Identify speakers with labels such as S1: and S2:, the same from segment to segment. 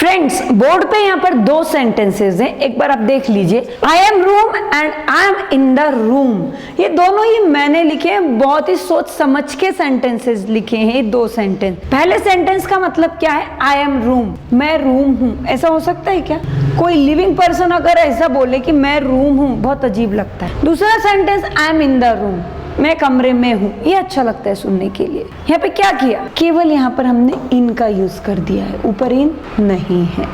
S1: Friends, board पे यहाँ पर दो सेंटेंसेस हैं, एक बार आप देख लीजिए। I am room and I am in the room. ये दोनों ही मैंने लिखे हैं, बहुत ही सोच समझ के सेंटेंसेस लिखे हैं ये दो सेंटेंस। पहले सेंटेंस का मतलब क्या है? आई एम रूम, मैं रूम हूं। ऐसा हो सकता है क्या? कोई लिविंग पर्सन अगर ऐसा बोले कि मैं रूम हूं, बहुत अजीब लगता है। दूसरा sentence I am in the room, मैं कमरे में हूं, ये अच्छा लगता है सुनने के लिए। यहाँ पे क्या किया? केवल यहाँ पर हमने इन का यूज कर दिया है, ऊपर इन नहीं है।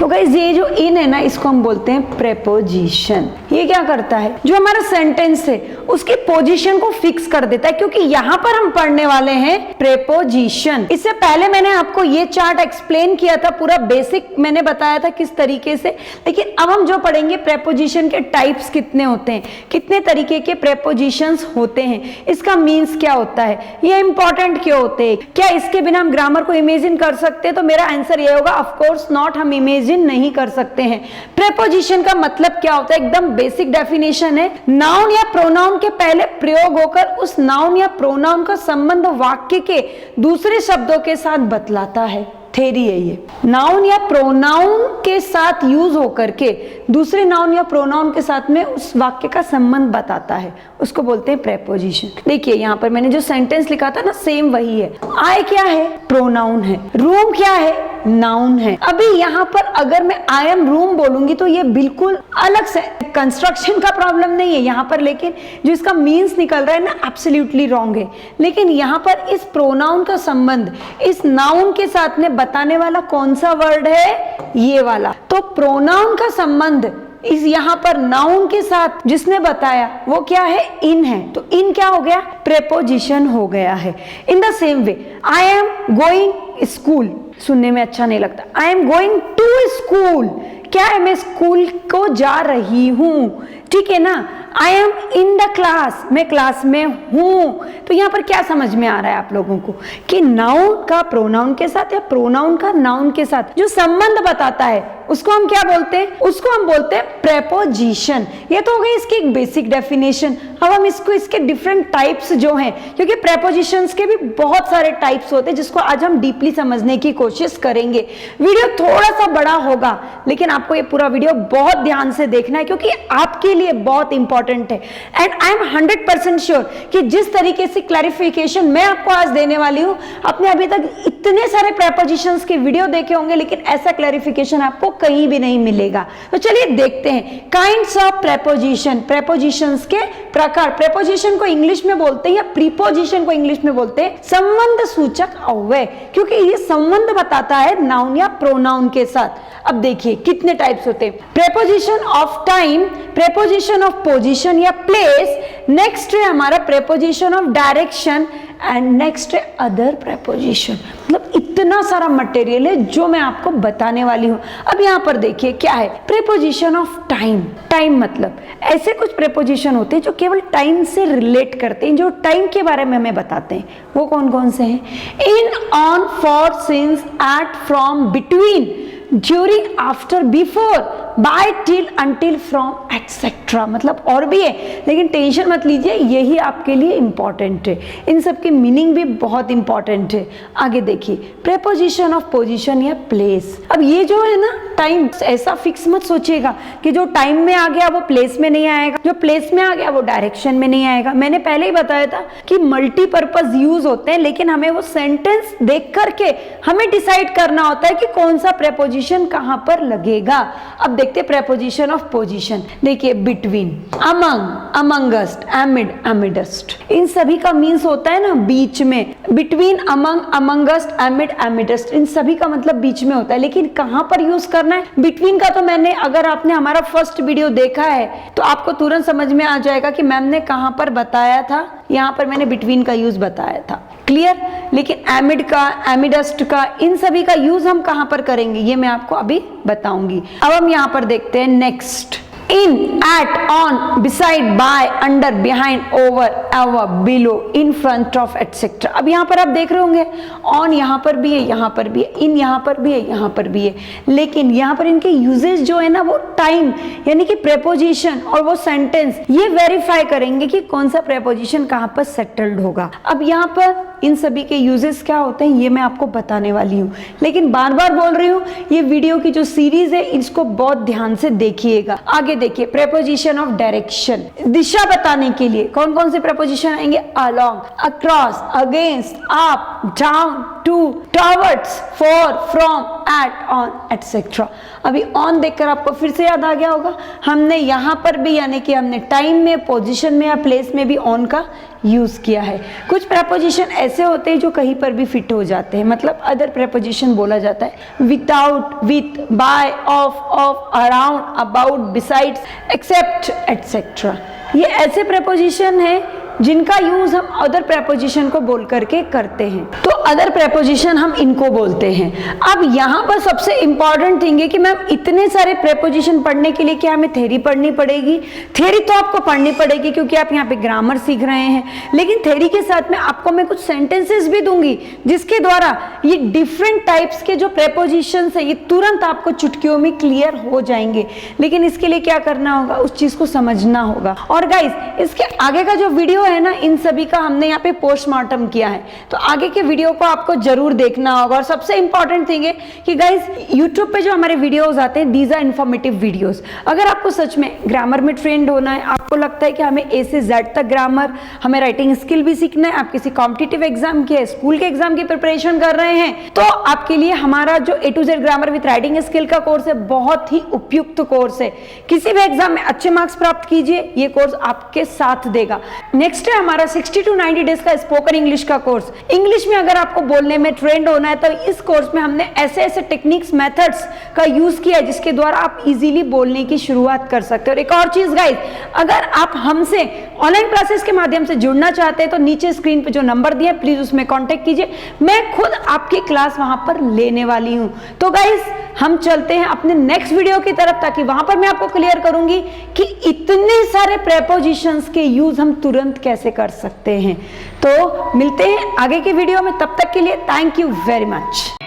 S1: तो गाइस ये जो इन है ना, इसको हम बोलते हैं प्रेपोजिशन। ये क्या करता है? जो हमारा सेंटेंस है उसकी पोजीशन को फिक्स कर देता है, क्योंकि यहाँ पर हम पढ़ने वाले हैं प्रेपोजिशन। इससे पहले मैंने आपको ये चार्ट एक्सप्लेन किया था, पूरा बेसिक मैंने बताया था किस तरीके से। लेकिन अब हम जो पढ़ेंगे प्रेपोजिशन के टाइप्स कितने होते हैं, कितने तरीके के प्रेपोजिशंस होते हैं, इसका मीन्स क्या होता है, ये इंपॉर्टेंट क्यों होते हैं, क्या इसके बिना हम ग्रामर को इमेजिन कर सकते हैं? तो मेरा आंसर ये होगा, ऑफ कोर्स नॉट, हम इमेजिन नहीं कर सकते हैं। प्रेपोजिशन का मतलब क्या होता है? एकदम बेसिक डेफिनेशन है, नाउन या प्रोनाउन के पहले प्रयोग होकर उस नाउन या प्रोनाउन का संबंध वाक्य के दूसरे शब्दों के साथ बतलाता है। थेरी है ये। नाउन या प्रोनाउन के साथ यूज होकर के दूसरे नाउन या प्रोनाउन के साथ में उस वाक्य का संबंध बताता है, उसको बोलते हैं प्रेपोजिशन। देखिए यहाँ पर मैंने जो सेंटेंस लिखा था ना, सेम वही है। आई क्या है? प्रोनाउन है। रूम क्या है? नाउन है। अभी यहाँ पर अगर मैं आई एम रूम बोलूंगी तो ये बिल्कुल अलग से कंस्ट्रक्शन का प्रॉब्लम नहीं है यहाँ पर, लेकिन जो इसका मीन्स निकल रहा है ना, एब्सोल्युटली रॉन्ग है। लेकिन यहाँ पर इस प्रोनाउन का संबंध इस नाउन के साथ में बताने वाला कौन सा वर्ड है? ये वाला। तो प्रोनाउन का संबंध इस यहाँ पर नाउन के साथ जिसने बताया वो क्या है? इन है। तो इन क्या हो गया? प्रेपोजिशन हो गया है। In the same way I am going school, सुनने में अच्छा नहीं लगता। I am going to school, क्या है? मैं स्कूल को जा रही हूं, ठीक है ना। I am in the class, मैं क्लास में हूं। तो यहाँ पर क्या समझ में आ रहा है आप लोगों को कि नाउन का प्रोनाउन के साथ या प्रोनाउन का नाउन के साथ जो संबंध बताता है उसको हम क्या बोलते हैं? उसको हम बोलते हैं प्रेपोजिशन। ये तो हो गई इसकी एक बेसिक डेफिनेशन। अब हम इसको इसके डिफरेंट टाइप्स जो हैं, क्योंकि प्रेपोजिशंस के भी बहुत सारे टाइप्स होते हैं जिसको आज हम डीपली समझने की कोशिश करेंगे। वीडियो थोड़ा सा बड़ा होगा, लेकिन आपको ये पूरा वीडियो बहुत ध्यान से देखना है, क्योंकि आपके लिए बहुत इंपॉर्टेंट है। एंड आई एम 100% श्योर कि जिस तरीके से क्लैरिफिकेशन मैं आपको आज देने वाली हूं, आपने अभी तक इतने सारे प्रेपोजिशंस के वीडियो देखे होंगे, लेकिन ऐसा क्लैरिफिकेशन आपको कहीं भी नहीं मिलेगा। तो चलिए देखते हैं काइंड्स ऑफ प्रेपोजिशन, प्रेपोजिशंस के प्रकार। प्रेपोजिशन को इंग्लिश में बोलते हैं या प्रीपोजिशन को इंग्लिश में बोलते हैं संबंध सूचक अव्यय, क्योंकि ये संबंध बताता है नाउन या प्रोनाउन के साथ। अब देखिए कितने टाइप्स होते हैं। Preposition of time, preposition of position या प्लेस, नेक्स्ट है हमारा preposition of direction, and next है अदर प्रेपोजिशन। मतलब इतना सारा मटेरियल है जो मैं आपको बताने वाली हूं। अब यहाँ पर देखिए क्या है? Preposition of time. टाइम मतलब ऐसे कुछ प्रेपोजिशन होते हैं जो केवल टाइम से रिलेट करते हैं, जो टाइम के बारे में हमें बताते हैं। वो कौन कौन से हैं? In, on, for, since, at, from, between, during, after, before, by, till, until, from, etcetera. मतलब और भी है, लेकिन टेंशन मत लीजिए, यही आपके लिए इंपॉर्टेंट है। इन सब की मीनिंग भी बहुत इंपॉर्टेंट है। आगे देखिए प्रेपोजिशन ऑफ पोजीशन या प्लेस। अब ये जो है ना टाइम, ऐसा फिक्स मत सोचिएगा कि जो टाइम में आ गया वो प्लेस में नहीं आएगा, जो प्लेस में आ गया वो डायरेक्शन में नहीं आएगा। मैंने पहले ही बताया था कि मल्टीपर्पज यूज होते हैं, लेकिन हमें वो सेंटेंस देख करके हमें डिसाइड करना होता है कि कौन सा प्रेपोजिशन कहां पर लगेगा। अब देखते हैं प्रेपोजिशन ऑफ पोजीशन। देखिए between, among, amongst, amid, amidst, इन सभी का मीन्स होता है ना बीच में। Between, among, amongst, amid, amidst, इन सभी का मतलब बीच में होता है। लेकिन कहां पर यूज करना है बिटवीन का? तो मैंने, अगर आपने हमारा फर्स्ट वीडियो देखा है तो आपको तुरंत समझ में आ जाएगा कि मैम ने कहां पर बताया था। यहां पर मैंने बिटवीन का यूज बताया था, क्लियर। लेकिन एमिड का, एमिडस्ट का, इन सभी का यूज हम कहां पर करेंगे ये मैं आपको अभी बताऊंगी। अब हम यहां पर देखते हैं next. In, at, on, beside, by, under, behind, over, our, below, in front of, etcetera. अब यहाँ पर आप देख रहे होंगे ऑन यहाँ पर भी है, यहाँ पर भी है, इन यहाँ पर भी है, यहाँ पर भी है। लेकिन यहाँ पर इनके यूजेस जो है ना, वो टाइम यानी कि प्रेपोजिशन और वो सेंटेंस, ये वेरीफाई करेंगे कि कौन सा प्रेपोजिशन कहाँ पर सेटल्ड होगा। अब यहाँ पर इन सभी के यूजेस क्या होते हैं ये मैं आपको बताने वाली हूँ, लेकिन बार बार बोल रही हूँ ये वीडियो की जो सीरीज है इसको बहुत ध्यान से देखिएगा। आगे देखिए, प्रेपोजिशन ऑफ डायरेक्शन, दिशा बताने के लिए कौन कौन से प्रेपोजिशन आएंगे? Along, across, against, up, down, to, towards, for, from, at, on, etcetera. अभी ऑन देखकर आपको फिर से याद आ गया होगा, हमने यहाँ पर भी यानी कि हमने टाइम में, पोजीशन में या प्लेस में भी ऑन का यूज किया है। कुछ प्रेपोजिशन ऐसे होते हैं जो कहीं पर भी फिट हो जाते हैं, मतलब अदर प्रेपोजिशन बोला जाता है, without, with, by, of, around, about, besides, except, etcetera. ये ऐसे प्रेपोजिशन है जिनका यूज हम अदर प्रेपोजिशन को बोल करके करते हैं, तो अदर प्रेपोजिशन हम इनको बोलते हैं। अब यहाँ पर सबसे इंपॉर्टेंट थिंग है कि मैम इतने सारे प्रेपोजिशन पढ़ने के लिए क्या हमें थ्योरी पढ़नी पड़ेगी? थ्योरी तो आपको पढ़नी पड़ेगी क्योंकि आप यहाँ पे ग्रामर सीख रहे हैं, लेकिन थ्योरी के साथ में आपको मैं कुछ सेंटेंसेस भी दूंगी जिसके द्वारा ये डिफरेंट टाइप्स के जो प्रेपोजिशन है ये तुरंत आपको चुटकियों में क्लियर हो जाएंगे। लेकिन इसके लिए क्या करना होगा? उस चीज को समझना होगा। और गाइस इसके आगे का जो वीडियो है ना, इन सभी का हमने यहाँ पे पोस्टमार्टम किया है, तो आगे के वीडियो को आपको जरूर देखना होगा। और सबसे इंपॉर्टेंट थिंग है कि गाइस यूट्यूब पे जो हमारे वीडियोस आते हैं दीज आर इंफॉर्मेटिव वीडियोस। अगर आपको सच में ग्रामर में ट्रेंड होना है, आपको लगता है कि हमें ए से जेड तक ग्रामर, हमें राइटिंग स्किल भी सीखना है, आप किसी कॉम्पिटिटिव एग्जाम की, स्कूल के एग्जाम की प्रिपरेशन कर रहे हैं, तो आपके लिए हमारा जो A to Z grammar with writing skill का कोर्स है बहुत ही उपयुक्त कोर्स है। किसी भी एग्जाम में अच्छे मार्क्स प्राप्त कीजिए, ये कोर्स आपके साथ देगा। नेक्स्ट है हमारा 60 to 90 डेज का स्पोकन इंग्लिश का कोर्स। इंग्लिश में अगर आपको बोलने में ट्रेंड होना है तो इस कोर्स में हमने ऐसे ऐसे टेक्निक्स, मेथड्स का यूज किया है जिसके द्वारा आप इजीली बोलने की शुरुआत कर सकते हो। और एक और चीज गाइस, अगर आप हमसे ऑनलाइन क्लासेस के माध्यम से जुड़ना चाहते हैं तो नीचे स्क्रीन पे जो नंबर दिया है प्लीज उसमें कांटेक्ट कीजिए, मैं खुद आपकी क्लास वहां पर लेने वाली हूं। तो गाइस हम चलते हैं अपने नेक्स्ट वीडियो की तरफ, ताकि वहां पर मैं आपको क्लियर करूंगी कि इतने सारे प्रेपोजिशंस के यूज हम तुरंत कैसे कर सकते हैं। तो मिलते हैं आगे के वीडियो में, तब तक के लिए थैंक यू वेरी मच।